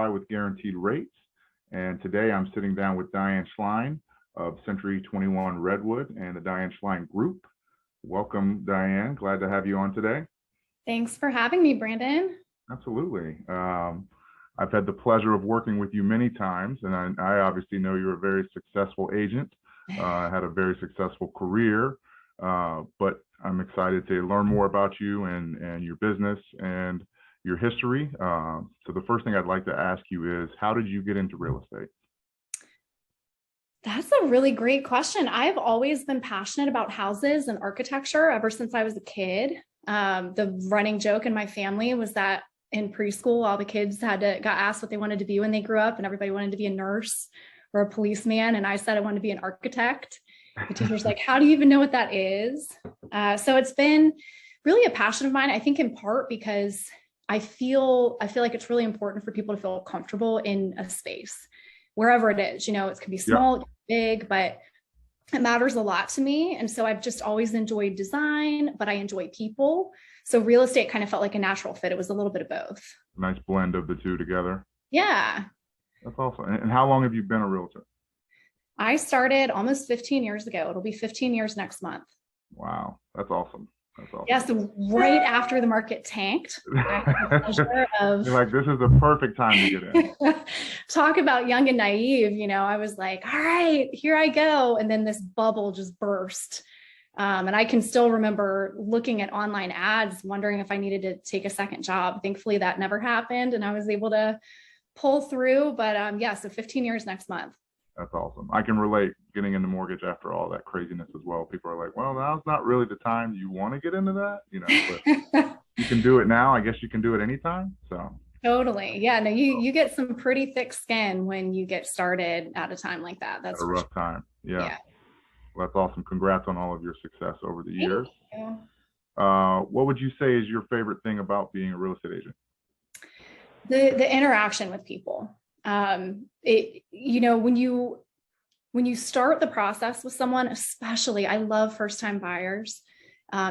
buy with guaranteed rates. And today I'm sitting down with Diane Schline of Century 21 Redwood and the Diane Schline Group. Welcome, Diane. Glad to have you on today. Thanks for having me, Brandon. Absolutely. I've had the pleasure of working with you many times, and I obviously know you're a very successful agent, had a very successful career, but I'm excited to learn more about you and your business and your history. So the first thing I'd like to ask you is, how did you get into real estate? That's a really great question. I've always been passionate about houses and architecture ever since I was a kid. The running joke in my family was that in preschool, all the kids got asked what they wanted to be when they grew up, and everybody wanted to be a nurse or a policeman. And I said I wanted to be an architect. The teacher's like, how do you even know what that is? So it's been really a passion of mine, I think in part because I feel like it's really important for people to feel comfortable in a space, wherever it is. It can be small, it can be big, but it matters a lot to me. And so I've just always enjoyed design, but I enjoy people. So real estate kind of felt like a natural fit. It was a little bit of both. Nice blend of the two together. Yeah. That's awesome. And how long have you been a realtor? I started almost 15 years ago. It'll be 15 years next month. Wow. That's awesome. That's awesome. Yeah, so right after the market tanked, I had the pleasure of You're like, this is the perfect time to get in. Talk about young and naive. I was like, all right, here I go. And then this bubble just burst. And I can still remember looking at online ads, wondering if I needed to take a second job. Thankfully, that never happened. And I was able to pull through. But yeah, so 15 years next month. That's awesome. I can relate getting into mortgage after all that craziness as well. People are like, well, now's not really the time you want to get into that, but you can do it now. I guess you can do it anytime. So totally. Yeah, no, you get some pretty thick skin when you get started at a time like that. That's a rough time. Yeah. Well, that's awesome. Congrats on all of your success over the years. Thank you. What would you say is your favorite thing about being a real estate agent? The interaction with people. When you start the process with someone, especially, I love first-time buyers,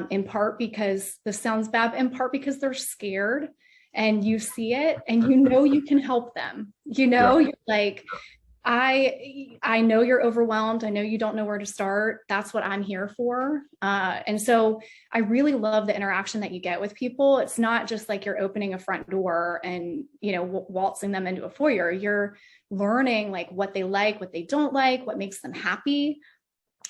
in part because this sounds bad, in part because they're scared and you see it and you can help them. You're like, I know you're overwhelmed. I know you don't know where to start. That's what I'm here for. And so I really love the interaction that you get with people. It's not just like you're opening a front door and, waltzing them into a foyer. You're learning like what they like, what they don't like, what makes them happy.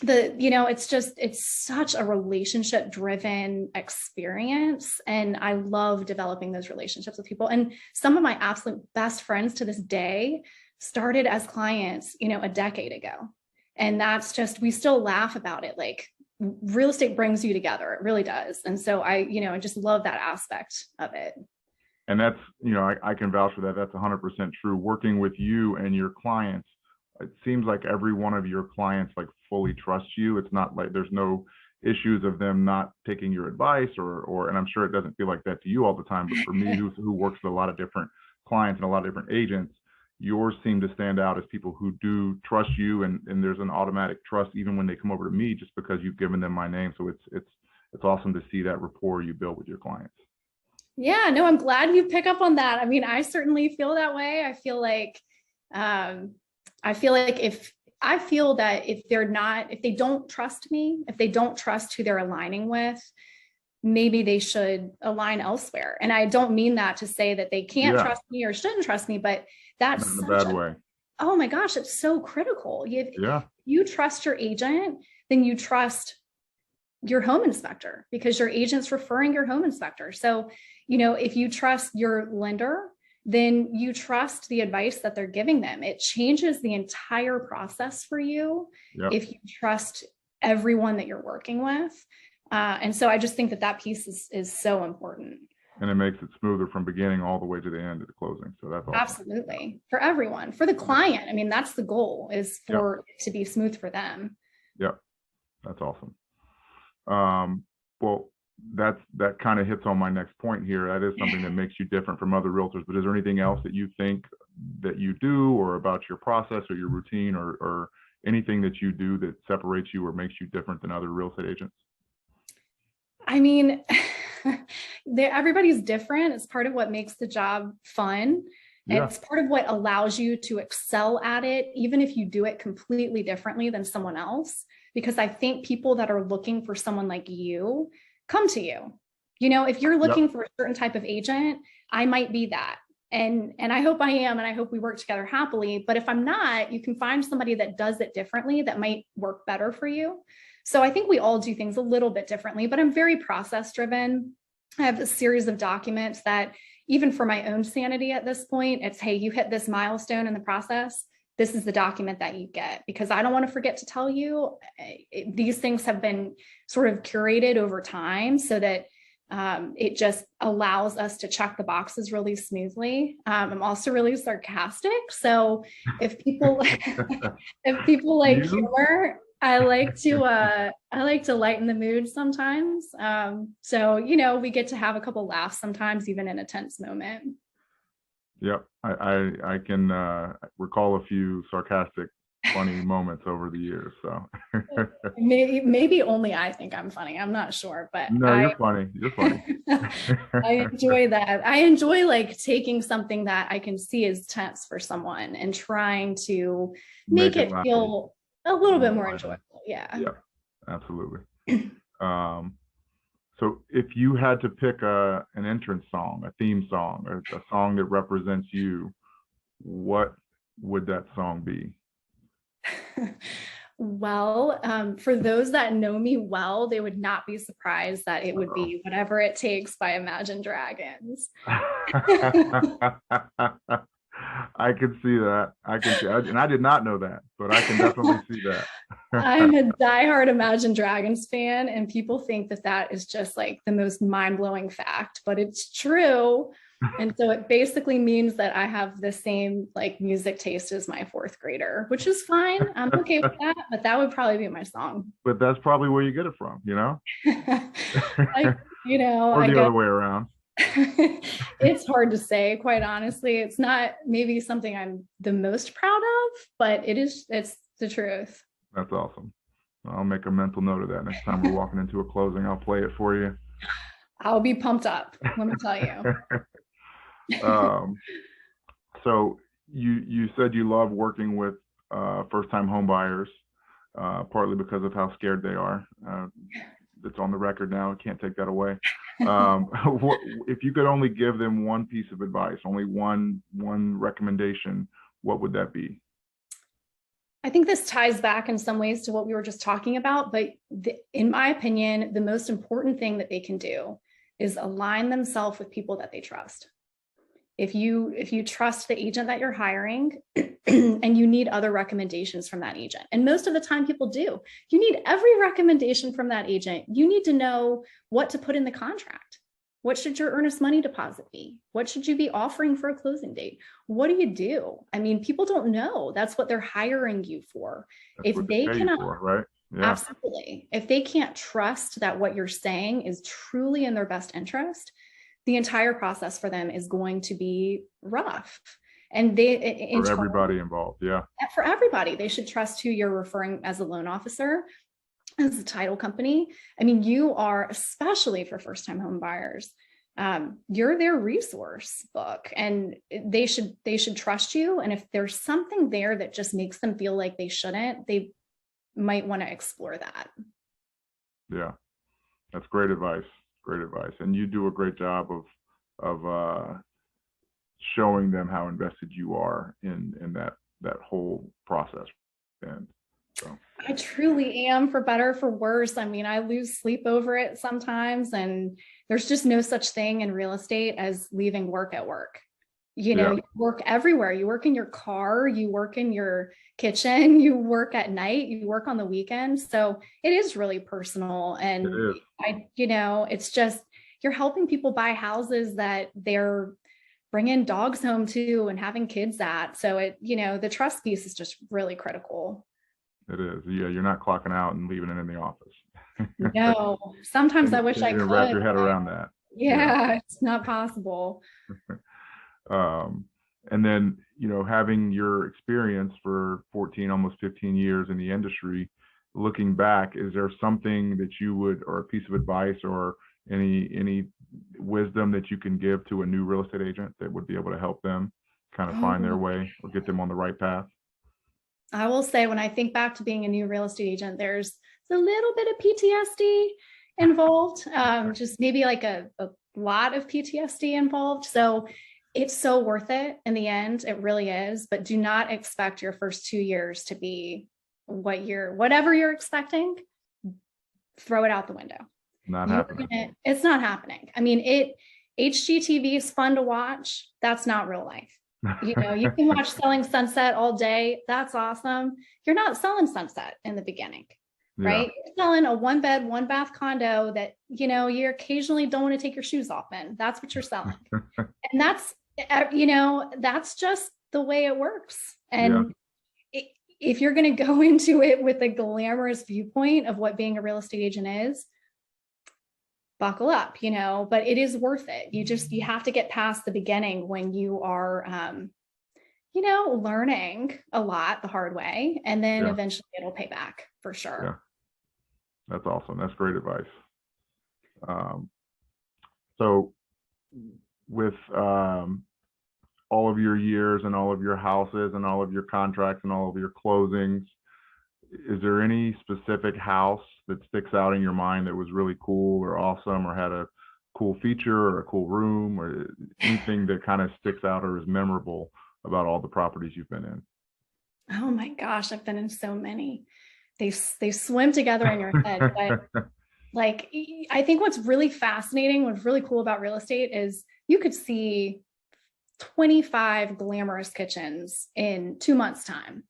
It's such a relationship driven experience. And I love developing those relationships with people. And some of my absolute best friends to this day started as clients, a decade ago. And that's just, we still laugh about it. Like real estate brings you together. It really does. And so I just love that aspect of it. And that's, I can vouch for that. That's 100% true. Working with you and your clients, it seems like every one of your clients like fully trusts you. It's not like there's no issues of them not taking your advice and I'm sure it doesn't feel like that to you all the time, but for me who works with a lot of different clients and a lot of different agents, yours seem to stand out as people who do trust you, and there's an automatic trust even when they come over to me just because you've given them my name. So it's awesome to see that rapport you build with your clients. Yeah, no, I'm glad you pick up on that. I mean, I certainly feel that way. I feel like if they don't trust me, if they don't trust who they're aligning with, maybe they should align elsewhere. And I don't mean that to say that they can't trust me or shouldn't trust me, but that's not in a bad way. Oh my gosh, it's so critical. If you trust your agent, then you trust your home inspector because your agent's referring your home inspector. So, if you trust your lender, then you trust the advice that they're giving them. It changes the entire process for you if you trust everyone that you're working with. And so I just think that piece is so important. And it makes it smoother from beginning all the way to the end of the closing. So that's awesome. Absolutely. For everyone, for the client. I mean, that's the goal, is for it to be smooth for them. Yep. That's awesome. Well, that kind of hits on my next point here. That is something that makes you different from other realtors, but is there anything else that you think that you do or about your process or your routine or anything that you do that separates you or makes you different than other real estate agents? I mean, everybody's different. It's part of what makes the job fun. And Yeah. it's part of what allows you to excel at it, even if you do it completely differently than someone else. Because I think people that are looking for someone like you come to you. You know, if you're Yep. looking for a certain type of agent, I might be that. And I hope I am, and I hope we work together happily. But if I'm not, you can find somebody that does it differently that might work better for you. So I think we all do things a little bit differently, but I'm very process driven. I have a series of documents that, even for my own sanity at this point, it's, hey, you hit this milestone in the process. This is the document that you get, because I don't want to forget to tell you, these things have been sort of curated over time so that it just allows us to check the boxes really smoothly. I'm also really sarcastic. So if people if people like You? humor, I like to lighten the mood sometimes. So we get to have a couple laughs sometimes, even in a tense moment. Yep. I can recall a few sarcastic, funny moments over the years. So Maybe only I think I'm funny. I'm not sure, but no, you're funny. You're funny. I enjoy that. I enjoy like taking something that I can see as tense for someone and trying to make Make it it laugh. feel a little bit more Lighter. enjoyable. Yeah. Yeah, absolutely. So if you had to pick an entrance song, a theme song, or a song that represents you, what would that song be? Well, for those that know me well, they would not be surprised that it would be Whatever It Takes by Imagine Dragons. I can see that. I can see, and I did not know that, but I can definitely see that. I'm a diehard Imagine Dragons fan, and people think that that is just like the most mind-blowing fact, but it's true. And so it basically means that I have the same like music taste as my fourth grader, which is fine. I'm okay with that, but that would probably be my song. But that's probably where you get it from, I, or I the guess other way around. it's hard to say, quite honestly. It's not maybe something I'm the most proud of, but it's the truth. That's awesome. I'll make a mental note of that next time we're walking into a closing. I'll play it for you. I'll be pumped up, let me tell you. So you said you love working with first-time home buyers, partly because of how scared they are. That's on the record now. I can't take that away. If you could only give them one piece of advice, only one recommendation, what would that be? I think this ties back in some ways to what we were just talking about, but in my opinion, the most important thing that they can do is align themselves with people that they trust. If you trust the agent that you're hiring and you need other recommendations from that agent, and most of the time people do, you need every recommendation from that agent. You need to know what to put in the contract. What should your earnest money deposit be? What should you be offering for a closing date? What do you do? I mean, people don't know. That's what they're hiring you for. That's what they pay you for, right? Yeah. Absolutely. If they can't trust that what you're saying is truly in their best interest, the entire process for them is going to be rough. And for everybody involved. Yeah. For everybody, they should trust who you're referring as a loan officer, as a title company. I mean, you are, especially for first-time home buyers, you're their resource book, and they should trust you. And if there's something there that just makes them feel like they shouldn't, they might want to explore that. Yeah, that's great advice. Great advice. And you do a great job of showing them how invested you are in that whole process. And so I truly am, for better, for worse. I mean, I lose sleep over it sometimes, and there's just no such thing in real estate as leaving work at work. You work everywhere. You work in your car, you work in your kitchen, you work at night, you work on the weekends. So it is really personal. And it's just, you're helping people buy houses that they're bringing dogs home to and having kids at. So the trust piece is just really critical. It is. Yeah, you're not clocking out and leaving it in the office. No, sometimes I wish I could wrap your head around that. Yeah, it's not possible. And then, having your experience for 14, almost 15 years in the industry, looking back, is there something that you would, or a piece of advice or any wisdom that you can give to a new real estate agent that would be able to help them kind of find their Oh, way or get them on the right path? I will say, when I think back to being a new real estate agent, there's a little bit of PTSD involved, just maybe like a lot of PTSD involved. So it's so worth it in the end. It really is. But do not expect your first 2 years to be whatever you're expecting. Throw it out the window. Not happening. It's not happening. I mean, HGTV is fun to watch. That's not real life. You know, you can watch Selling Sunset all day. That's awesome. You're not selling Sunset in the beginning, right? You're selling a 1-bed, 1-bath condo that, you know, you occasionally don't want to take your shoes off in. That's what you're selling. And that's, you know, that's just the way it works. And if you're going to go into it with a glamorous viewpoint of what being a real estate agent is, buckle up, you know, but it is worth it. You have to get past the beginning when you are, you know, learning a lot the hard way, and then eventually it'll pay back for sure. Yeah. That's awesome. That's great advice. So with all of your years and all of your houses and all of your contracts and all of your closings, is there any specific house that sticks out in your mind that was really cool or awesome or had a cool feature or a cool room or anything that kind of sticks out or is memorable about all the properties you've been in? Oh my gosh, I've been in so many. They swim together in your head. But like, I think what's really fascinating, what's really cool about real estate is you could see 25 glamorous kitchens in 2 months' time.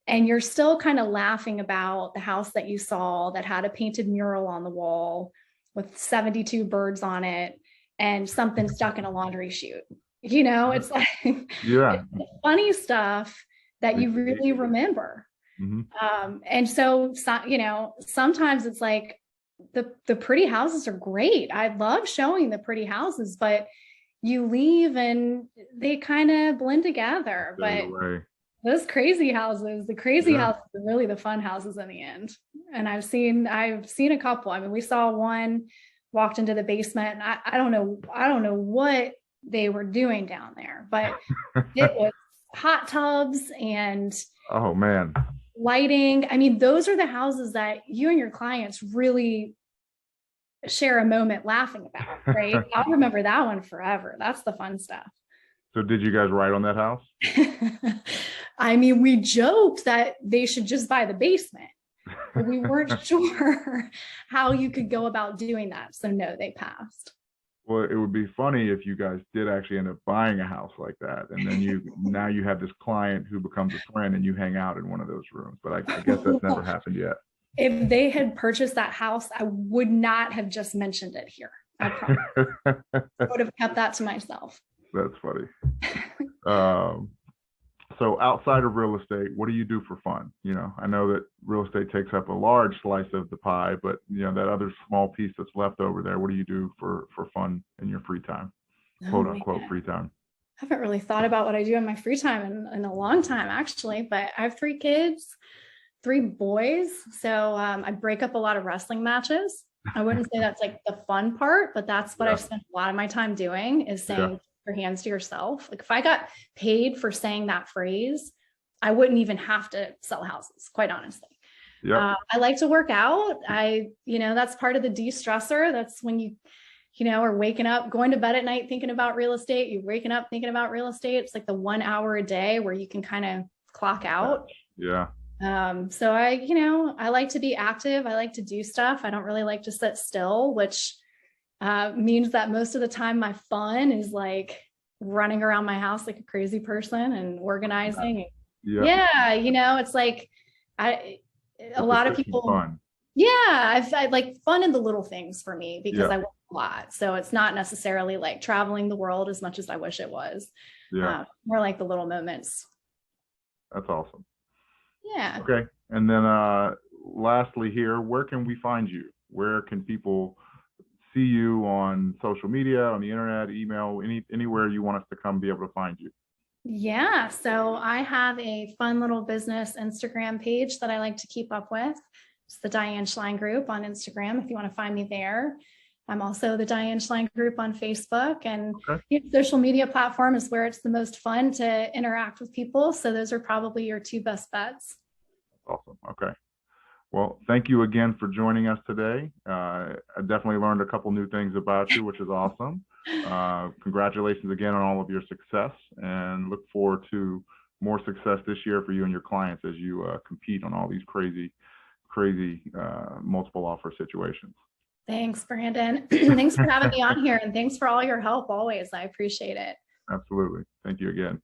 And you're still kind of laughing about the house that you saw that had a painted mural on the wall with 72 birds on it and something stuck in a laundry chute. You know, it's like it's funny stuff that you really remember. And so, you know, sometimes it's like the pretty houses are great. I love showing the pretty houses, but you leave and they kind of blend together. But those crazy houses, the crazy houses are really the fun houses in the end. And I've seen a couple. I mean, we saw one, walked into the basement, and I don't know what they were doing down there, but it was hot tubs and oh man, lighting. I mean, those are the houses that you and your clients really share a moment laughing about, right? I'll remember that one forever. That's the fun stuff. So did you guys write on that house? I mean, we joked that they should just buy the basement, but we weren't sure how you could go about doing that. So no, they passed. Well, it would be funny if you guys did actually end up buying a house like that. And then now you have this client who becomes a friend and you hang out in one of those rooms. But I guess that's never happened yet. If they had purchased that house, I would not have just mentioned it here. I promise. I would have kept that to myself. That's funny. So outside of real estate, what do you do for fun? You know, I know that real estate takes up a large slice of the pie, but you know, that other small piece that's left over there, what do you do for fun in your free time, quote unquote free time? I haven't really thought about what I do in my free time in a long time, actually, but I have 3 kids, 3 boys. So I break up a lot of wrestling matches. I wouldn't say that's like the fun part, but that's what I've spent a lot of my time doing, is saying your hands to yourself. Like if I got paid for saying that phrase, I wouldn't even have to sell houses, quite honestly. I like to work out. That's part of the de-stressor. That's when you are waking up, going to bed at night, thinking about real estate. You're waking up thinking about real estate. It's like the 1 hour a day where you can kind of clock out. So I like to be active. I like to do stuff. I don't really like to sit still, which means that most of the time my fun is like running around my house like a crazy person and organizing. It's like a lot of people. Fun. I like fun in the little things for me because I work a lot. So it's not necessarily like traveling the world as much as I wish it was. More like the little moments. That's awesome. Yeah. Okay. And then lastly here, where can we find you? Where can people see you on social media, on the internet, email, anywhere you want us to come be able to find you? Yeah. So I have a fun little business Instagram page that I like to keep up with. It's the Diane Schline group on Instagram, if you want to find me there. I'm also the Diane Schline group on Facebook, and Okay. social media platform is where it's the most fun to interact with people. So those are probably your two best bets. Awesome. Okay. Well, thank you again for joining us today. I definitely learned a couple new things about you, which is awesome. Congratulations again on all of your success, and look forward to more success this year for you and your clients as you compete on all these crazy multiple offer situations. Thanks, Brandon. Thanks for having me on here, and thanks for all your help always. I appreciate it. Absolutely. Thank you again.